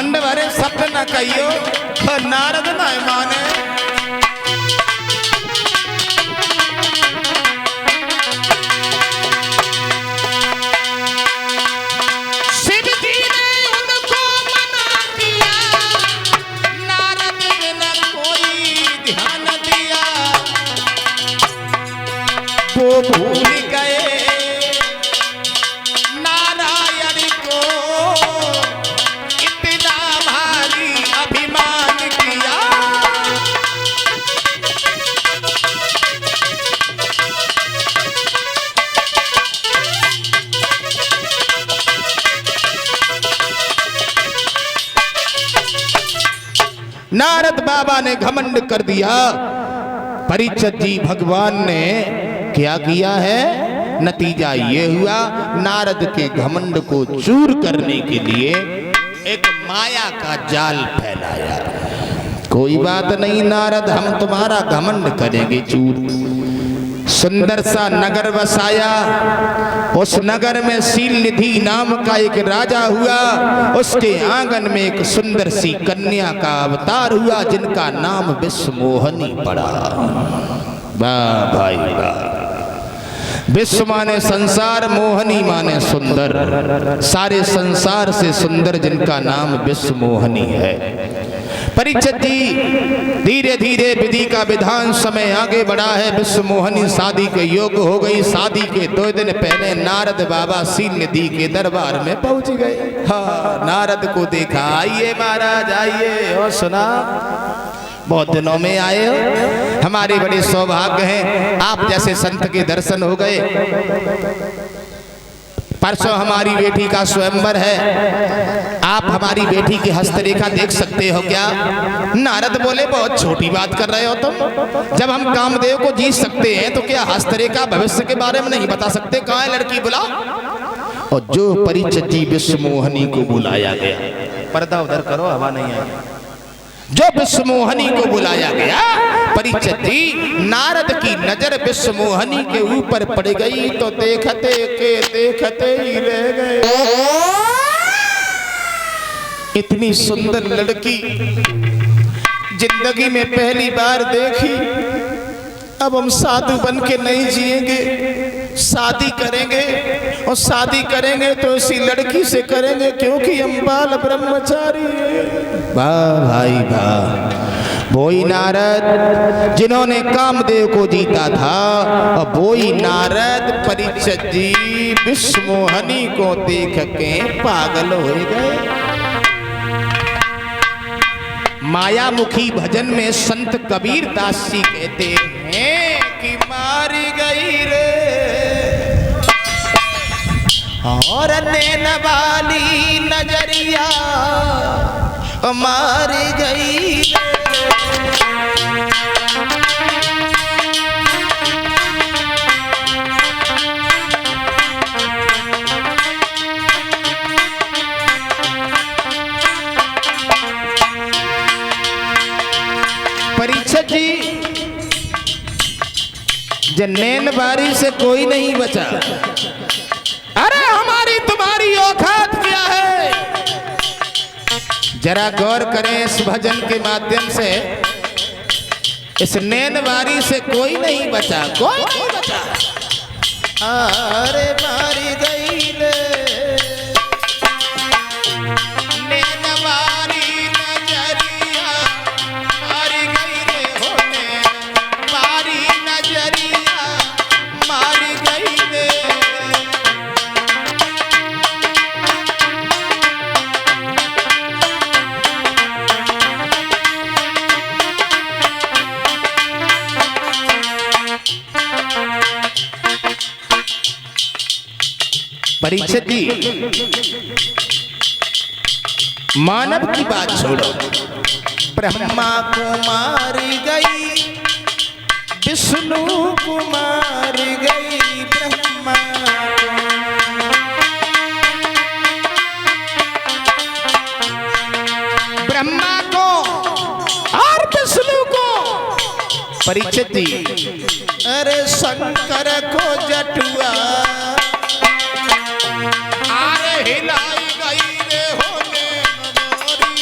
घमंड भरे शब्द न कहियो, नारद न माने। शिव जी ने उनको मना किया, नारद ने कोई ध्यान दिया। वो भूल गए नारद बाबा ने घमंड कर दिया। परीक्षित जी भगवान ने क्या किया है? नतीजा ये हुआ, नारद के घमंड को चूर करने के लिए एक माया का जाल फैलाया। कोई बात नहीं नारद, हम तुम्हारा घमंड करेंगे चूर। सुंदर सा नगर बसाया। उस नगर में शील निधि नाम का एक राजा हुआ। उसके आंगन में एक सुंदर सी कन्या का अवतार हुआ, जिनका नाम विश्वमोहनी पड़ा। वाह भाई वाह। विश्व माने संसार, मोहनी माने सुंदर। सारे संसार से सुंदर जिनका नाम विश्वमोहनी है। परीक्षित जी धीरे धीरे विधि का विधान समय आगे बढ़ा है। विश्वमोहनी शादी के योग्य हो गई। शादी के 2 दिन पहले नारद बाबा शील निधि के दरबार में पहुंच गए। हाँ, नारद को देखा, आइए महाराज आइए। और सुना, बहुत दिनों में आए हो, हमारे बड़े सौभाग्य हैं, आप जैसे संत के दर्शन हो गए। परसों हमारी बेटी का स्वयंवर है, आप हमारी बेटी की हस्तरेखा देख सकते हो क्या? नारद बोले, बहुत छोटी बात कर रहे हो तुम। जब हम कामदेव को जीत सकते हैं तो क्या हस्तरेखा भविष्य के बारे में नहीं बता सकते? कहाँ है लड़की, बुला। और जो परीक्षित जी विश्वमोहनी को बुलाया गया, पर्दा उधर करो, हवा नहीं आई। जो विश्वमोहनी को बुलाया गया, परीक्षित जी नारद की नजर विश्वमोहनी के ऊपर पड़ गई तो देखते ही रह गए। इतनी सुंदर लड़की जिंदगी में पहली बार देखी। अब हम साधु बन के नहीं जिएंगे, शादी करेंगे। और शादी करेंगे तो इसी लड़की से करेंगे, क्योंकि हम बाल ब्रह्मचारी हैं। वाह भाई वाह। वही नारद जिन्होंने कामदेव को जीता था, और वही नारद परीक्षित जी विश्वमोहनी को देख के पागल हो गए। मायामुखी भजन में संत कबीर दास जी कहते हैं कि मारी गई रे और नैन वाली नजरिया, मारी गई रे। परीक्षित जी, नैन बारी से कोई नहीं बचा। अरे हमारी तुम्हारी औकात क्या है? जरा गौर करें इस भजन के माध्यम से। इस नैन बारी से कोई नहीं बचा, कोई नहीं बचा। अरे मारी गई ले नैन बारी नजरिया, मारी गई रे हो नैन बारी नजरिया, मारी गई रे। परीक्षित जी, मानव की बात छोड़ो, ब्रह्मा को मारी गई, विष्णु को मारी गई। ब्रह्मा को और विष्णु को। परीक्षित जी, अरे शंकर को जटुआ हिलाई गई रे होने मोरी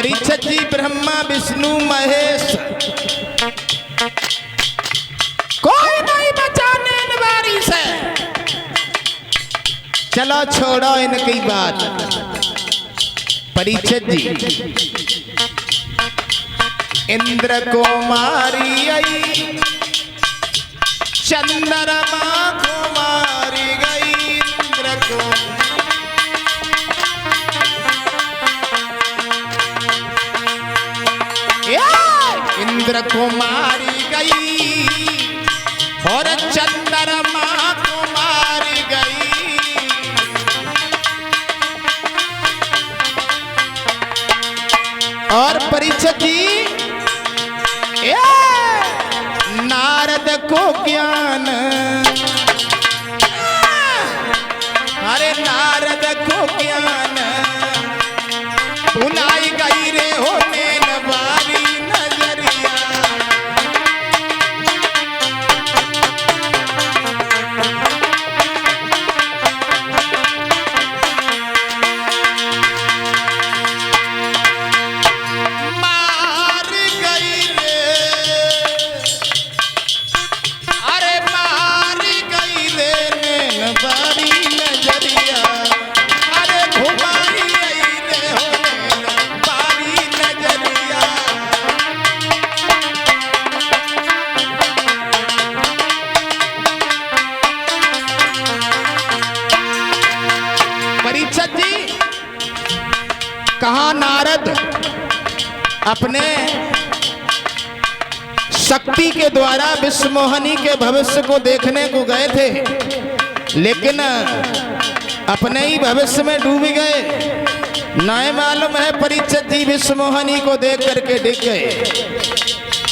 परीक्षित जी ब्रह्मा विष्णु महेश कोई नहीं बचाने इन बारी से। चलो छोड़ो इनकी बात। परीक्षित जी इंद्र को मारी आई, चंद्रमा को मारी गई। इंद्र को इंद्र को मारी गई और चंद्रमा को मारी गई। और परीक्षित जी नारद को ज्ञान, अरे नारद को ज्ञान भुलाई गई रे होने वाली नजरिया। मार गई रे, अरे मार गई रे नैन वाली नजरिया। अरे घुमाई गई रे होने वाली नजरिया। परीक्षित जी कहा नारद अपने शक्ति के द्वारा विश्वमोहिनी के भविष्य को देखने को गए थे, लेकिन अपने ही भविष्य में डूब गए। नहीं मालूम है परीक्षित जी विश्वमोहिनी को देख करके डिग गए।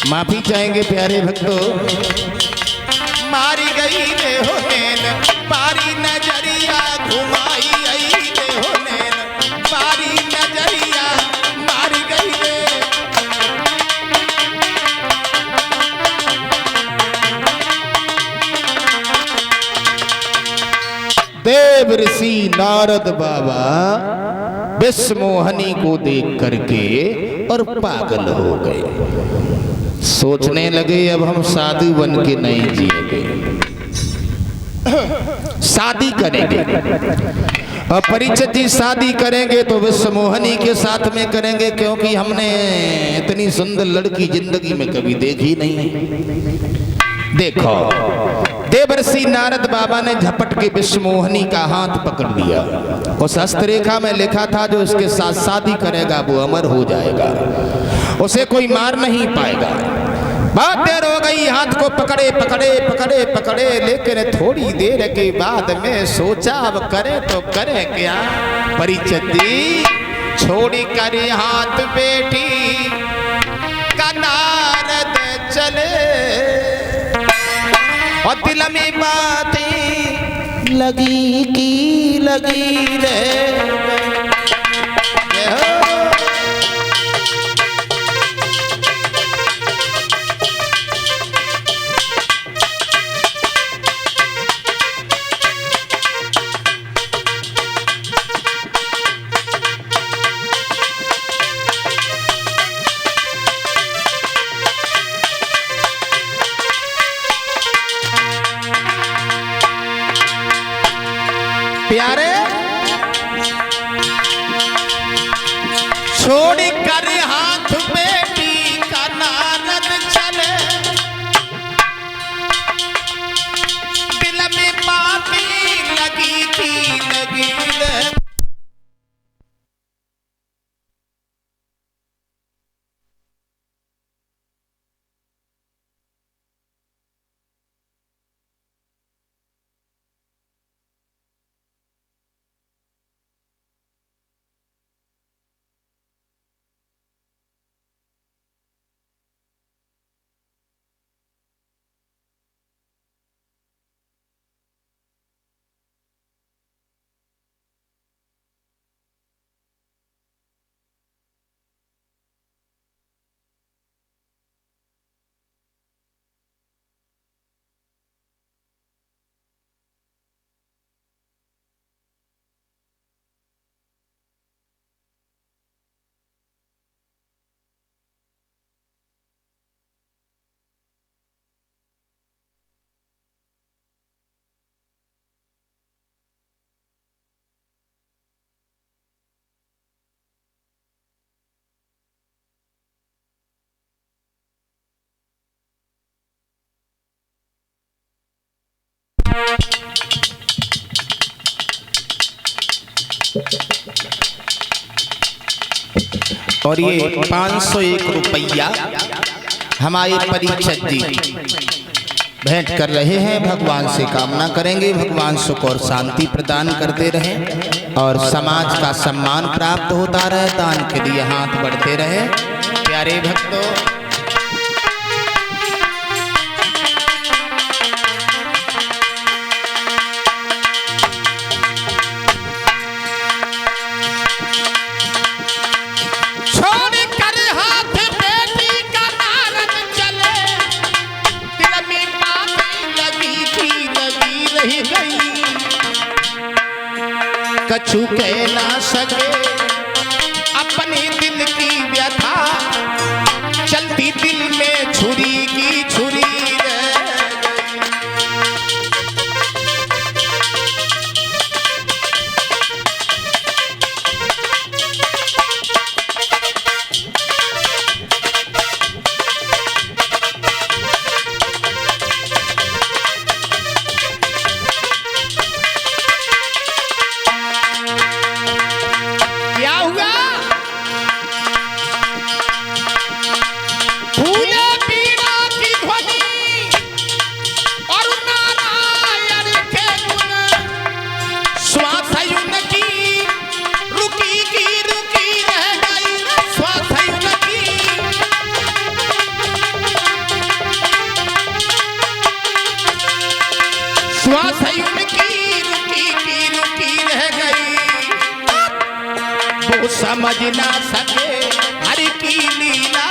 माफी चाहेंगे प्यारे भक्तों। मारी गई रे हो नैन पारी नजरिया, घुमाई गई रे हो नैन पारी नजरिया। मारी गई रे। देव ऋषि नारद बाबा विश्वमोहिनी को देख करके और पागल हो गए। सोचने लगे अब हम साधु बन के नहीं जिएंगे, शादी करेंगे। और परीक्षित जी शादी करेंगे तो विश्वमोहिनी के साथ में करेंगे, क्योंकि हमने इतनी सुंदर लड़की जिंदगी में कभी देखी नहीं। देखो देवर्षि नारद बाबा ने झपट के विश्वमोहिनी का हाथ पकड़ लिया। उस हस्तरेखा में लिखा था जो इसके साथ शादी करेगा वो अमर हो जाएगा, उसे कोई मार नहीं पाएगा। बहुत देर हो गई, हाथ को पकड़े पकड़े पकड़े पकड़े, लेकिन थोड़ी देर के बाद में सोचा अब करे तो करे क्या। परीक्षित जी छोड़ी कर हाथ बेटी का नारद चले, और दिल में बातें लगी की लगी रे। प्यारे छोड़ कर हाथ बेटी का नारद चले, दिल में बातें लगी थी लगी रे। और ये 501 रुपया हमारे परीक्षक जी भेंट कर रहे हैं। भगवान से कामना करेंगे भगवान सुख और शांति प्रदान करते रहें और समाज का सम्मान प्राप्त होता रहे, दान के लिए हाथ बढ़ते रहे। प्यारे भक्तों, कछु कह ना सके अपने दिल की व्यथा, चलती दिल में छुरी की छुरी समझ ना सके हर की लीला,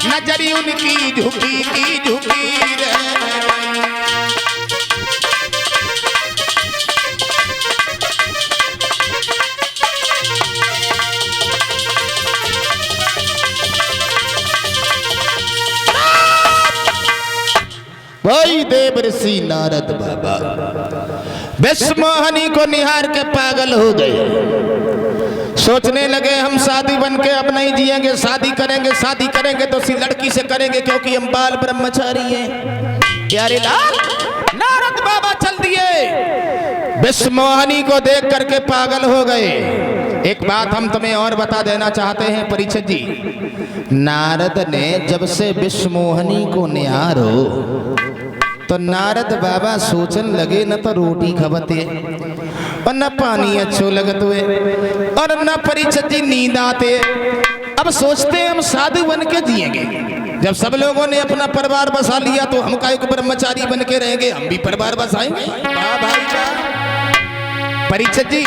नजरी उनकी झुकी की झुकी रह गई। वही देव ऋषि नारद बाबा विश्वमोहिनी को निहार के पागल हो गए। सोचने लगे हम शादी बन के अब नहीं जिएंगे, शादी करेंगे तो उसी लड़की से करेंगे क्योंकि हम बाल ब्रह्मचारी हैं। प्यारे लाल, नारद बाबा चल दिए, विश्वमोहिनी को देख करके पागल हो गए। एक बात हम तुम्हें और बता देना चाहते हैं परीक्षित जी, नारद ने जब से विश्वमोहिनी को निहारो तो नारद बाबा सोचन लगे न तो रोटी खबते और न पानी अच्छो लगत हुए और न परीक्षित जी नींद आते। अब सोचते हम साधु बन के जिएंगे। जब सब लोगों ने अपना परिवार बसा लिया तो हम का एक ब्रह्मचारी बन के रहेंगे, हम भी परिवार बसाएंगे। परीक्षित जी